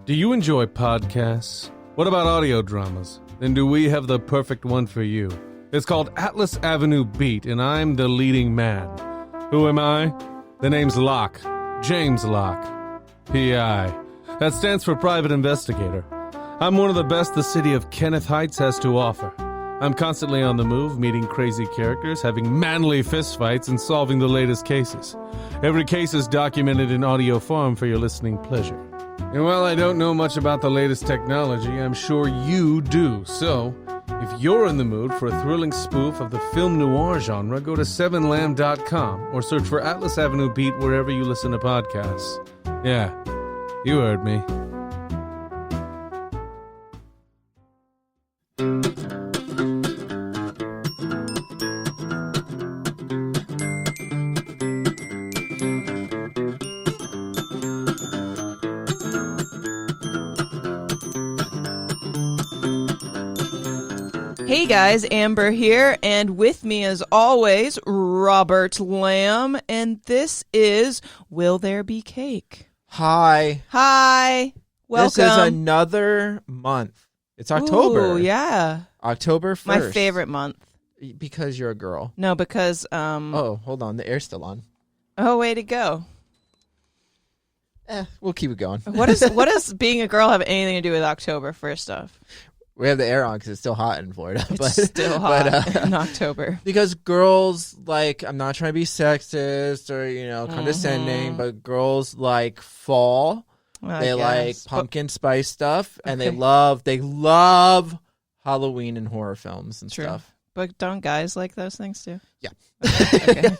Do you enjoy podcasts? What about audio dramas? Then do we have the perfect one for you? It's called Atlas Avenue Beat, and I'm the leading man. Who am I? The name's Locke. James Locke. P.I. That stands for Private Investigator. I'm one of the best the city of Kenneth Heights has to offer. I'm constantly on the move, meeting crazy characters, having manly fistfights, and solving the latest cases. Every case is documented in audio form for your listening pleasure. And while I don't know much about the latest technology, I'm sure you do. So, if you're in the mood for a thrilling spoof of the film noir genre, go to 7lamb.com or search for Atlas Avenue Beat wherever you listen to podcasts. Yeah, you heard me. Hey guys, Amber here, and with me as always, Robert Lamb, and this is Will There Be Cake? Hi. Hi. Welcome. This is another month. It's October. Ooh, yeah. October 1st. My favorite month. Because you're a girl. No, because, Oh, hold on. The air's still on. Oh, way to go. We'll keep it going. What does being a girl have anything to do with October, first off? We have the air on because it's still hot in Florida. It's still hot in October. Because girls, like, I'm not trying to be sexist or, condescending, but girls like fall. Well, they like guess. pumpkin spice stuff, and Okay. they love Halloween and horror films and True. stuff. But don't guys like those things too? Yeah. Okay.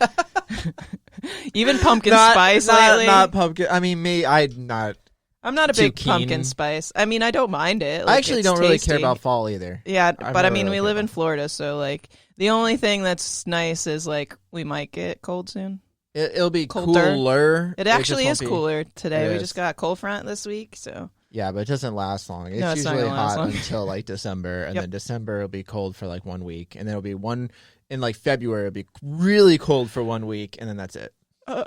Even pumpkin spice lately? Not pumpkin. I mean, I'm not a too big keen. pumpkin spice. I mean, I don't mind it. I actually it's don't really care tasty. about fall either. Yeah, I've but I never mean, really we live cared in about Florida, so like the only thing that's nice is like we might get cold soon. It'll be Colder. cooler. It actually just is won't be- cooler today. It We is. just got a cold front this week, so Yeah, but it doesn't last long. It's No, it's not usually gonna last hot long. until like December, and Yep. then December will be cold for like 1 week, and then it'll be in like February it'll be really cold for 1 week, and then that's it.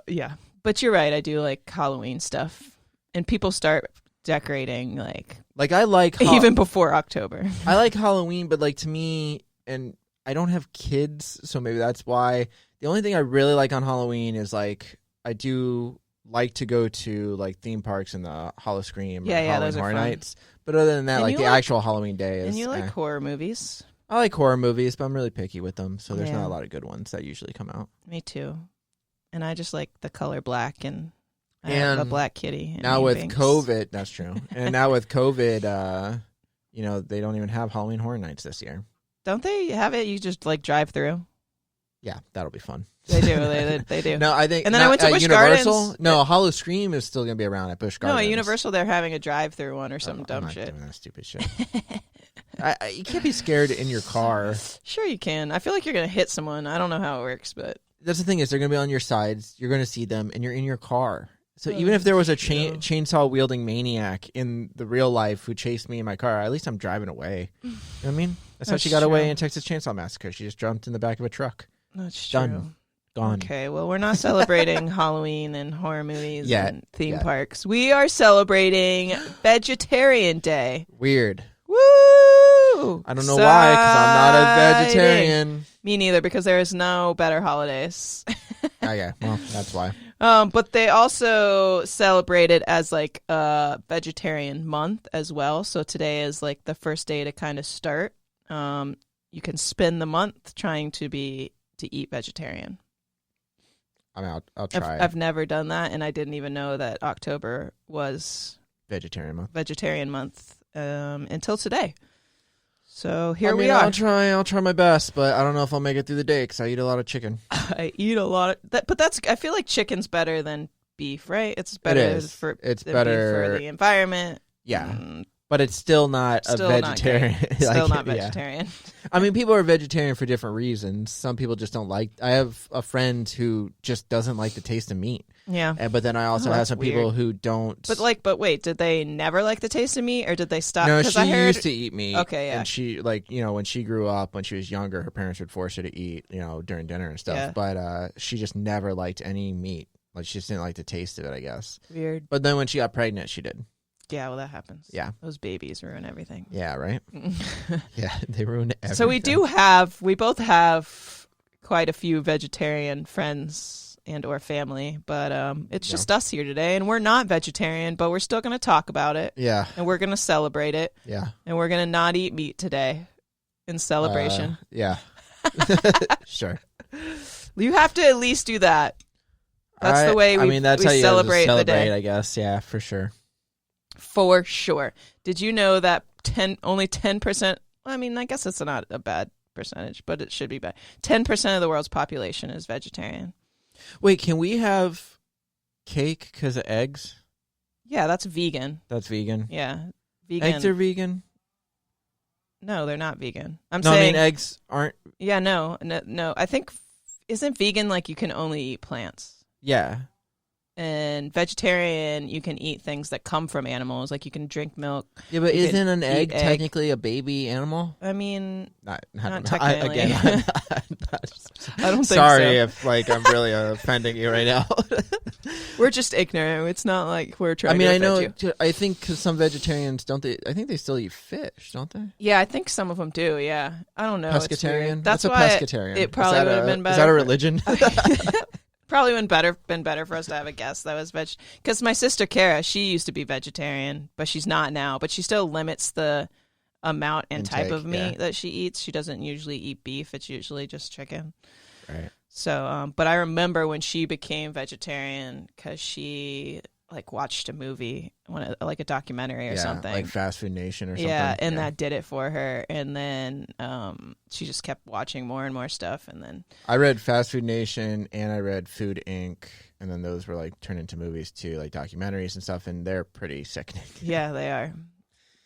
yeah. But you're right. I do like Halloween stuff, and people start decorating like Like I like even before October. I like Halloween, but like to me, and I don't have kids, so maybe that's why. The only thing I really like on Halloween is like I do like to go to like theme parks and the Howl-O-Scream or Yeah, Halloween those are Horror fun. Nights. But other than that, And like you the like- actual Halloween day is. And you like horror movies? I like horror movies, but I'm really picky with them, so there's Yeah. not a lot of good ones that usually come out. Me too. And I just like the color black, and I And have a black kitty. and Now Mean with Binks. COVID, that's true. And now with COVID, they don't even have Halloween Horror Nights this year. Don't they have it? You just like drive through. Yeah, that'll be fun. They do. They do. No, I think. And then I went to at Busch Universal. Gardens. No, Howl-O-Scream is still gonna be around at Busch No, Gardens. at Universal they're having a drive-through one or Oh, some I'm dumb not shit. doing that stupid shit. You can't be scared in your car. Sure you can. I feel like you're gonna hit someone. I don't know how it works, but That's the thing is they're gonna be on your sides. You're gonna see them, and you're in your car. So even if there was a chainsaw wielding maniac in the real life who chased me in my car, at least I'm driving away. You know what I mean? That's how That's she got away true. in Texas Chainsaw Massacre. She just jumped in the back of a truck. that's Done. true. Gone. Okay, well we're not celebrating Halloween and horror movies Yet. and theme Yet. parks. We are celebrating Vegetarian Day. Weird. Woo! I don't know why, because I'm not a Exciting. vegetarian. Me neither, because there is no better holidays. Okay, well, that's why. But they also celebrate it as like a vegetarian month as well. So today is like the first day to kind of start. You can spend the month trying to eat vegetarian. I mean, I'll try. I've never done that, and I didn't even know that October was vegetarian month. vegetarian month until today. So here I mean, we are. I'll try my best, but I don't know if I'll make it through the day because I eat a lot of chicken. I eat a lot of that, but I feel like chicken's better than beef, right? It's better is. for It's than better- beef for the environment. Yeah, Mm, but it's still not still a not vegetarian. great. Still not yeah. vegetarian. I mean, people are vegetarian for different reasons. Some people just don't like. I have a friend who just doesn't like the taste of meat, Yeah. but then I also have that's some people weird. who don't. But wait, did they never like the taste of meat, or did they stop? No, 'Cause she I heard, used to eat meat. Okay, yeah. And she, when she grew up, when she was younger, her parents would force her to eat, during dinner and stuff. Yeah. But she just never liked any meat. Like, she just didn't like the taste of it, I guess. Weird. But then when she got pregnant, she did. Yeah, well, that happens. Yeah. Those babies ruin everything. Yeah, right? Yeah, they ruin everything. So we both have quite a few vegetarian friends and or family, but it's just us here today, and we're not vegetarian, but we're still going to talk about it. Yeah. And we're going to celebrate it. Yeah. And we're going to not eat meat today in celebration. Yeah. Sure. You have to at least do that. That's the way that's we how you celebrate the day. I guess. Yeah, for sure. For sure. Did you know that only 10%, I mean, I guess it's not a bad percentage, but it should be bad. 10% of the world's population is vegetarian. Wait, can we have cake because of eggs? Yeah, that's vegan. That's vegan. Yeah. Vegan. Eggs are vegan? No, they're not vegan. I mean, eggs aren't. Yeah, no. I think, isn't vegan like you can only eat plants? Yeah. And vegetarian, you can eat things that come from animals, like you can drink milk. Yeah, but isn't an egg egg. technically a baby animal? I mean, Not technically. I don't think sorry so. if I'm really offending you right now. We're just ignorant. It's not like we're trying. I mean, to I know. you. I think because some vegetarians don't. I think they still eat fish, don't they? Yeah, I think some of them do. Yeah, I don't know. Pescatarian. That's What's why a pescatarian? It probably would have been better. Is that a religion? Probably been better for us to have a guest that was veg. Because my sister Kara, she used to be vegetarian, but she's not now. But she still limits the amount and type of meat that she eats. She doesn't usually eat beef. It's usually just chicken. Right. So, but I remember when she became vegetarian because she like watched a movie, like a documentary or something, like Fast Food Nation or something. Yeah, and that did it for her. And then she just kept watching more and more stuff. And then I read Fast Food Nation and I read Food Inc. And then those were like turned into movies too, like documentaries and stuff. And they're pretty sickening. Yeah, they are.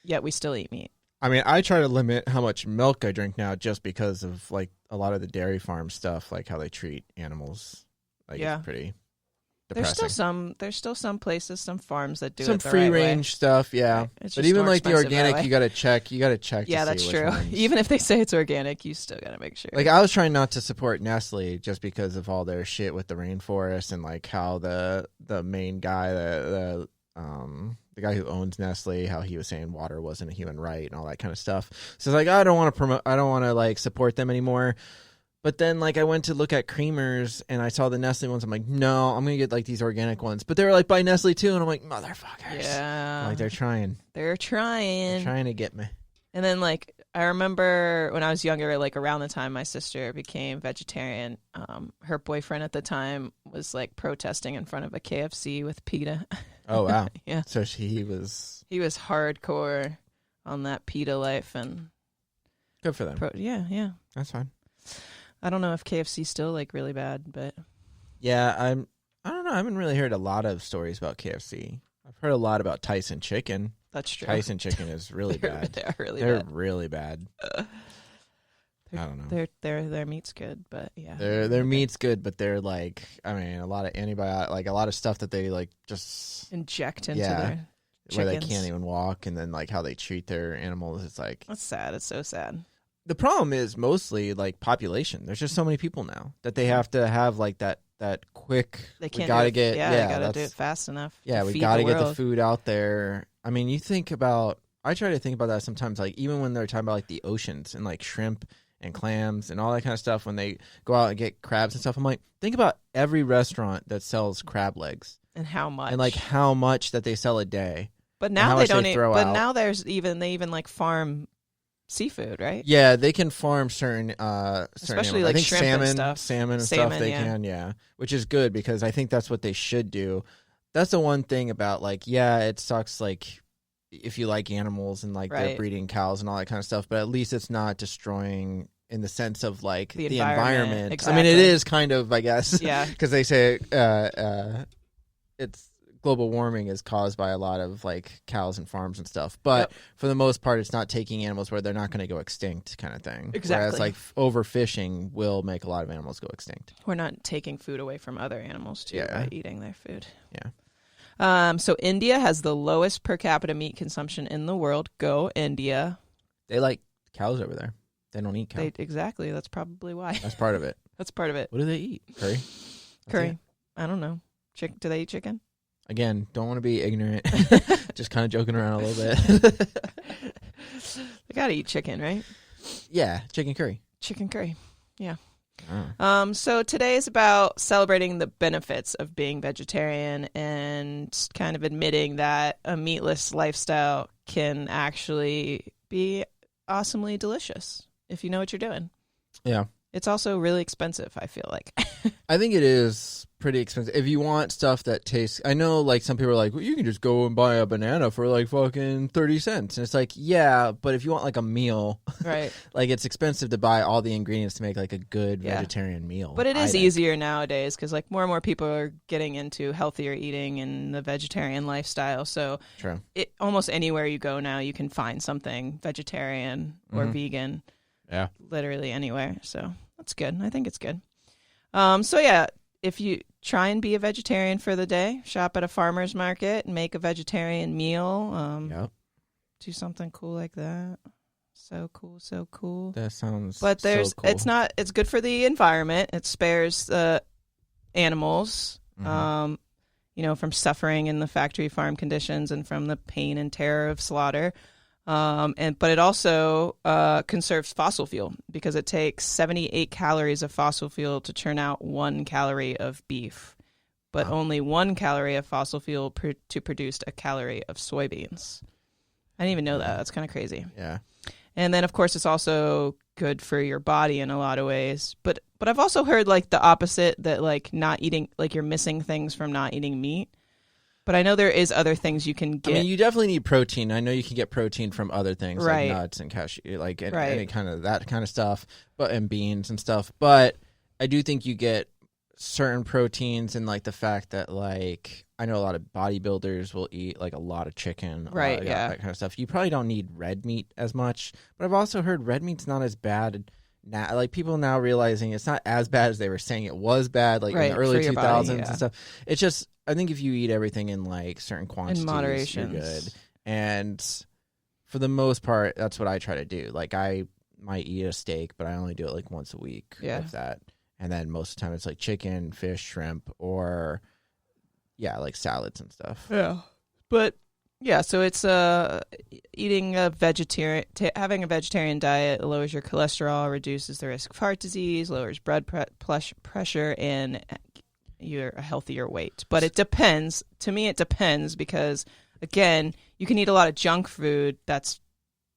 Yet we still eat meat. I mean, I try to limit how much milk I drink now just because of like a lot of the dairy farm stuff, like how they treat animals. Like it's pretty depressing. There's still some places, some farms that do some it the free right range way. Stuff, yeah. Right. But even like the expensive organic, that way. you gotta check. Yeah, that's true. Even if they say it's organic, you still gotta make sure. Like I was trying not to support Nestle just because of all their shit with the rainforest and like how the main guy, the guy who owns Nestle, how he was saying water wasn't a human right and all that kind of stuff. So it's like I don't want to like support them anymore. But then, like, I went to look at creamers, and I saw the Nestle ones. I'm like, no, I'm going to get, like, these organic ones. But they were, like, by Nestle, too. And I'm like, motherfuckers. Yeah. Like, they're trying. They're trying to get me. And then, like, I remember when I was younger, like, around the time my sister became vegetarian, her boyfriend at the time was, like, protesting in front of a KFC with PETA. Oh, wow. Yeah. So he was hardcore on that PETA life. And good for them. Yeah. That's fine. I don't know if KFC's still like really bad, but yeah, I don't know. I haven't really heard a lot of stories about KFC. I've heard a lot about Tyson Chicken. That's true. Tyson Chicken is really bad. They're really bad. I don't know. Their meat's good, but yeah. Their meat's good, but they're like, I mean, a lot of antibiotic, like a lot of stuff that they like just inject into their chickens. Where they can't even walk, and then like how they treat their animals. It's like that's sad. It's so sad. The problem is mostly like population. There's just so many people now that they have to have like that quick. They can't. Gotta do it fast enough. Yeah, we gotta get the food out there. I mean, you think about. I try to think about that sometimes. Like even when they're talking about like the oceans and like shrimp and clams and all that kind of stuff. When they go out and get crabs and stuff, I'm like, think about every restaurant that sells crab legs and how much and like how much that they sell a day. But now they don't. But now they even like farm seafood, right? Yeah, they can farm certain especially animals. like I think shrimp and stuff. Salmon and stuff they can, which is good because I think that's what they should do. That's the one thing about like, it sucks like if you like animals and like they're breeding cows and all that kind of stuff, but at least it's not destroying in the sense of like the environment. Exactly. I mean, it is kind of, I guess, because they say it's global warming is caused by a lot of like cows and farms and stuff, but for the most part, it's not taking animals where they're not going to go extinct, kind of thing. Exactly. Whereas like overfishing will make a lot of animals go extinct. We're not taking food away from other animals too by eating their food. Yeah. So India has the lowest per capita meat consumption in the world. Go India. They like cows over there. They don't eat cows. Exactly. That's probably why. That's part of it. That's part of it. What do they eat? Curry. Curry. I don't know. Do they eat chicken? Again, don't want to be ignorant. Just kind of joking around a little bit. I gotta eat chicken, right? Yeah, chicken curry. Chicken curry. Yeah. Oh. So today is about celebrating the benefits of being vegetarian and kind of admitting that a meatless lifestyle can actually be awesomely delicious if you know what you're doing. Yeah. It's also really expensive, I feel like. I think it is pretty expensive. If you want stuff that tastes, I know like some people are like, well, you can just go and buy a banana for like fucking 30 cents. And it's like, yeah, but if you want like a meal, Right. like it's expensive to buy all the ingredients to make like a good Yeah. vegetarian meal. But it I is think. easier nowadays because like more and more people are getting into healthier eating and the vegetarian lifestyle. So True. almost anywhere you go now, you can find something vegetarian or vegan. Yeah. Literally anywhere. So that's good. I think it's good. So yeah, if you try and be a vegetarian for the day, shop at a farmer's market and make a vegetarian meal. Yep. Do something cool like that. So cool, so cool. That sounds But so cool. it's good for the environment. It spares animals, from suffering in the factory farm conditions and from the pain and terror of slaughter. But it also conserves fossil fuel because it takes 78 calories of fossil fuel to churn out 1 calorie of beef, but only 1 calorie of fossil fuel to produce a calorie of soybeans. I didn't even know that. That's kind of crazy. Yeah. And then, of course, it's also good for your body in a lot of ways. But I've also heard like the opposite, that like not eating, like you're missing things from not eating meat. But I know there is other things you can get. I mean, you definitely need protein. I know you can get protein from other things, Right. like nuts and cashew, like Right. any kind of that kind of stuff, and beans and stuff. But I do think you get certain proteins, and like the fact that like I know a lot of bodybuilders will eat like a lot of chicken, Right, yeah. that kind of stuff. You probably don't need red meat as much, but I've also heard red meat's not as bad. Now, like people now realizing it's not as bad as they were saying it was bad, like Right, in the early for your 2000s body, yeah. and stuff. It's just I think if you eat everything in like certain quantities, moderation. you're good. And for the most part, that's what I try to do. Like I might eat a steak, but I only do it like once a week, Yeah. if that. And then most of the time it's like chicken, fish, shrimp, or like salads and stuff. Yeah. But yeah, so it's eating a vegetarian, having a vegetarian diet lowers your cholesterol, reduces the risk of heart disease, lowers blood pressure, and you're a healthier weight. But it depends. To me, it depends because again, you can eat a lot of junk food that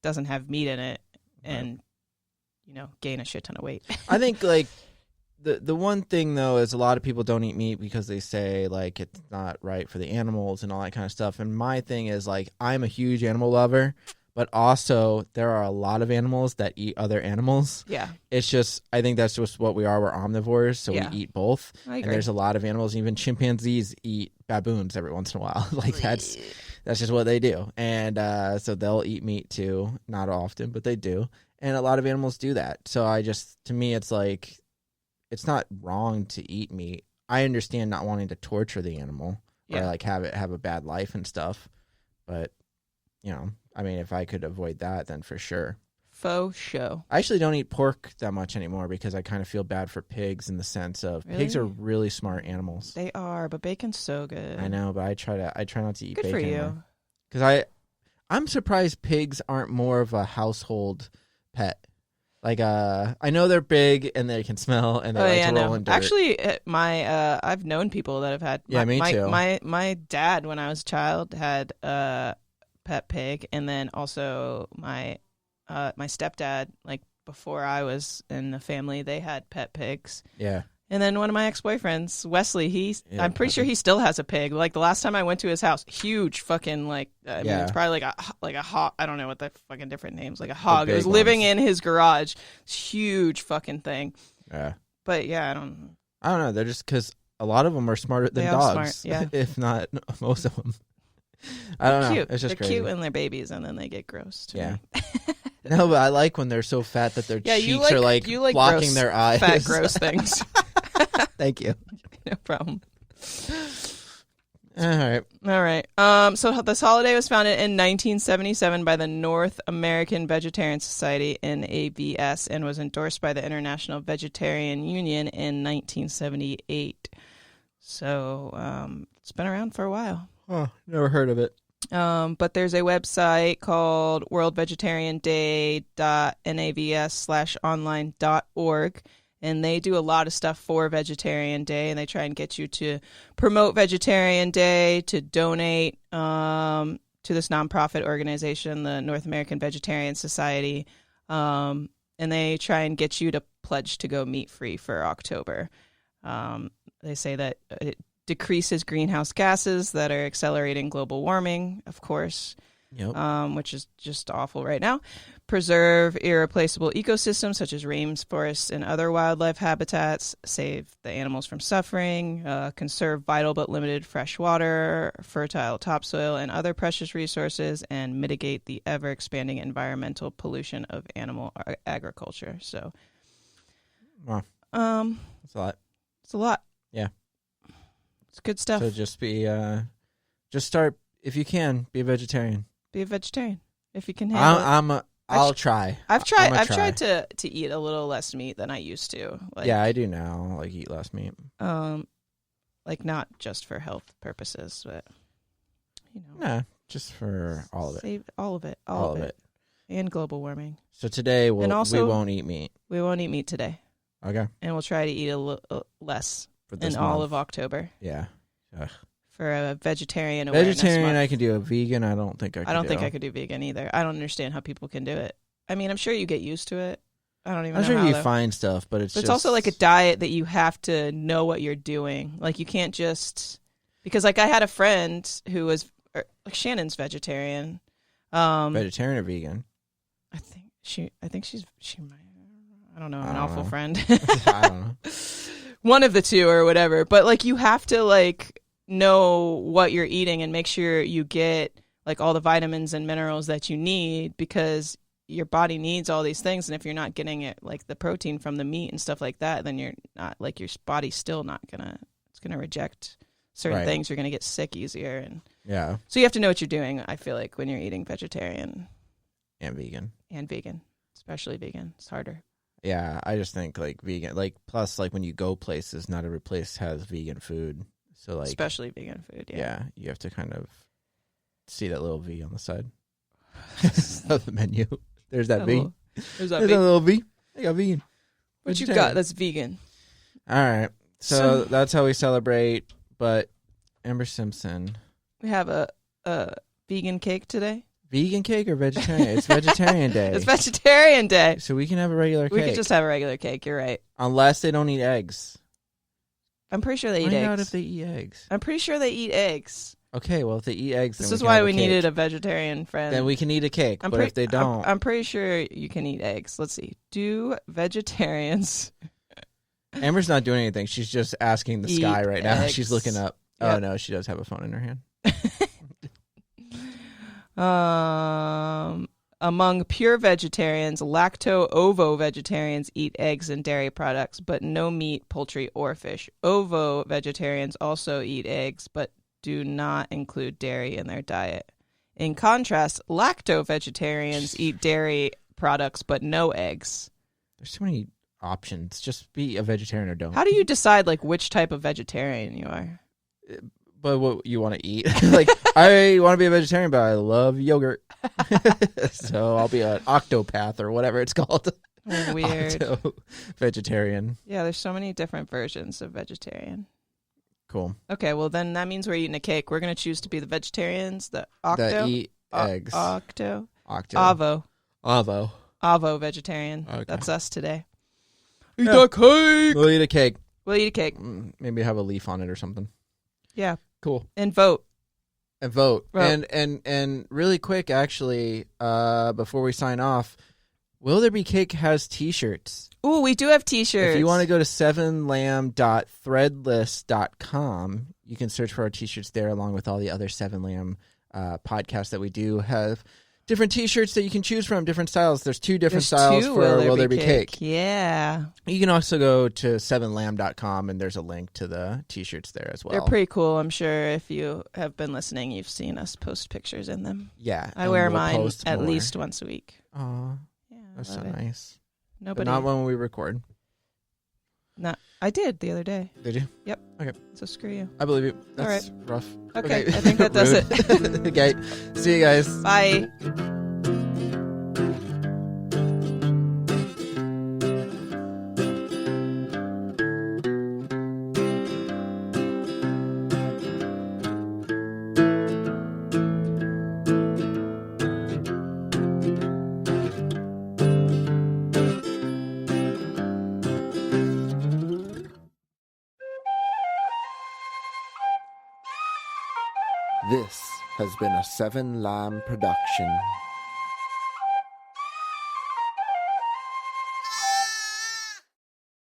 doesn't have meat in it, and gain a shit ton of weight. I think like the one thing though is a lot of people don't eat meat because they say like it's not right for the animals and all that kind of stuff. And my thing is like I'm a huge animal lover, but also there are a lot of animals that eat other animals. Yeah. It's just I think that's just what we are. We're omnivores, so Yeah. we eat both. I And agree. there's a lot of animals, even chimpanzees eat baboons every once in a while. Like that's just what they do. And so they'll eat meat too, not often, but they do. And a lot of animals do that. So to me it's like it's not wrong to eat meat. I understand not wanting to torture the animal or like have it have a bad life and stuff. But, I mean, if I could avoid that, then for sure. Faux show. I actually don't eat pork that much anymore because I kind of feel bad for pigs in the sense of pigs are Really? really smart animals. They are, but bacon's so good. I know, but I try not to eat Good bacon for you. because I'm surprised pigs aren't more of a household pet. Like I know they're big and they can smell and they like to roll in dirt. Actually, I've known people that have had. Yeah, me too. My dad, when I was a child, had a pet pig, and then also my stepdad, like before I was in the family, they had pet pigs. Yeah. And then one of my ex-boyfriends, Wesley, Yeah, I'm pretty sure he still has a pig. Like the last time I went to his house, huge fucking I mean, it's probably like a hog. I don't know what the fucking different names, like a hog. It was big living ones. in his garage. It's huge fucking thing. Yeah. But yeah, I don't know. They're just because a lot of them are smarter than They are dogs. smart, yeah. If not most of them. I don't know. cute. It's just They're crazy. cute when they're babies, and then they get gross. To Yeah. me. No, but I like when they're so fat that their Yeah, cheeks are like you like blocking gross, their eyes. fat, gross things. Thank you. No problem. All right. All right. So this holiday was founded in 1977 by the North American Vegetarian Society, NAVS, and was endorsed by the International Vegetarian Union in 1978. So It's been around for a while. Oh, never heard of it. But there's a website called worldvegetarianday.navs/online.org, and they do a lot of stuff for Vegetarian Day, and they try and get you to promote Vegetarian Day, to donate to this nonprofit organization, the North American Vegetarian Society, and they try and get you to pledge to go meat-free for October. They say that it decreases greenhouse gases that are accelerating global warming, of course, which is just awful right now. Preserve irreplaceable ecosystems such as rainforests and other wildlife habitats. Save the animals from suffering. Conserve vital but limited fresh water, fertile topsoil, and other precious resources, and mitigate the ever-expanding environmental pollution of animal agriculture. So, wow, that's a lot. It's a lot. Yeah. It's good stuff. So just start, if you can, be a vegetarian. Be a vegetarian if you can handle it. I'll try. I've tried to eat a little less meat than I used to. Yeah, I do now. Like, eat less meat. Like, not just for health purposes, but Nah, just for all of it. Save all of it. And global warming. So today we won't eat meat. We won't eat meat today. Okay. And we'll try to eat a little less For this in month. all of October. Yeah. Ugh. For a vegetarian awareness Vegetarian, month. I can do. A vegan, I don't think I can. I don't think I could do vegan either. I don't understand how people can do it. I mean, I'm sure you get used to it. I don't even know I'm sure how you though. find stuff, but it's But it's also like a diet that you have to know what you're doing. Like, you can't just, because like I had a friend who was, like, Shannon's vegetarian. vegetarian or vegan. I think she might, I don't know. I'm an I don't awful know. friend. I don't know. One of the two or whatever. But like, you have to like know what you're eating and make sure you get like all the vitamins and minerals that you need, because your body needs all these things. And if you're not getting it, like the protein from the meat and stuff like that, then you're not, like, your body's still not it's gonna reject certain Right. things. You're gonna get sick easier. And Yeah, so you have to know what you're doing, I feel like, when you're eating vegetarian and vegan. and vegan, especially vegan. It's harder. Yeah, I just think like vegan, like, plus like when you go places, not every place has vegan food. So like, Especially vegan food. yeah, you have to kind of see that little V on the side of the menu. There's that V. There's that There's that little V. I got vegan. What you Vegetarian. got that's vegan? All right. So that's how we celebrate. But Amber Simpson, We have a vegan cake today. vegan cake or vegetarian? It's Vegetarian Day. It's Vegetarian Day. So we can have a regular We cake. could just have a regular cake. You're right. Unless they don't eat eggs. I'm pretty sure they eat Find out eggs. if they eat eggs. I'm pretty sure they eat eggs. Okay, well, if they eat eggs, This then is can why have we a cake. needed a vegetarian friend. Then we can eat a cake. But if they don't, I'm pretty sure you can eat eggs. Let's see. Do vegetarians Amber's not doing anything. She's just asking the sky eat right now. eggs? She's looking up. Oh Yep. no, she does have a phone in her hand. Among pure vegetarians, lacto-ovo vegetarians eat eggs and dairy products, but no meat, poultry, or fish. Ovo vegetarians also eat eggs, but do not include dairy in their diet. In contrast, lacto-vegetarians eat dairy products, but no eggs. There's so many options. Just be a vegetarian or don't. How do you decide, like, which type of vegetarian you are? But what you want to eat? Like, I want to be a vegetarian, but I love yogurt. So I'll be an octopath or whatever it's called. Weird. Vegetarian. Yeah, there's so many different versions of vegetarian. Cool. Okay, well, then that means we're eating a cake. We're going to choose to be the vegetarians, the octo. That eat eggs. Octo. Octo. Avo. Avo. Vegetarian. Okay. That's us today. Yeah. Eat that cake. We'll eat a cake. We'll eat a cake. Maybe have a leaf on it or something. Yeah. Cool. And vote. And vote. Vote. And really quick, actually, before we sign off, Will There Be Cake has T-shirts. Ooh, we do have T-shirts. If you want to go to sevenlamb.threadless.com, you can search for our T-shirts there, along with all the other Seven Lamb podcasts that we do have. Different T-shirts that you can choose from, different styles. There's two different styles for Will There Be Cake. Yeah. You can also go to sevenlamb.com, and there's a link to the T-shirts there as well. They're pretty cool. I'm sure if you have been listening, you've seen us post pictures in them. Yeah. I and wear we'll mine post at more. least once a week. Aw, Yeah, that's I so love it. nice. Nobody. But not when we record. No, I did the other day. Did you? So screw you. I believe you. That's rough. Okay, I think that does it. Okay. See you guys. Bye. This has been a Seven Lamb production.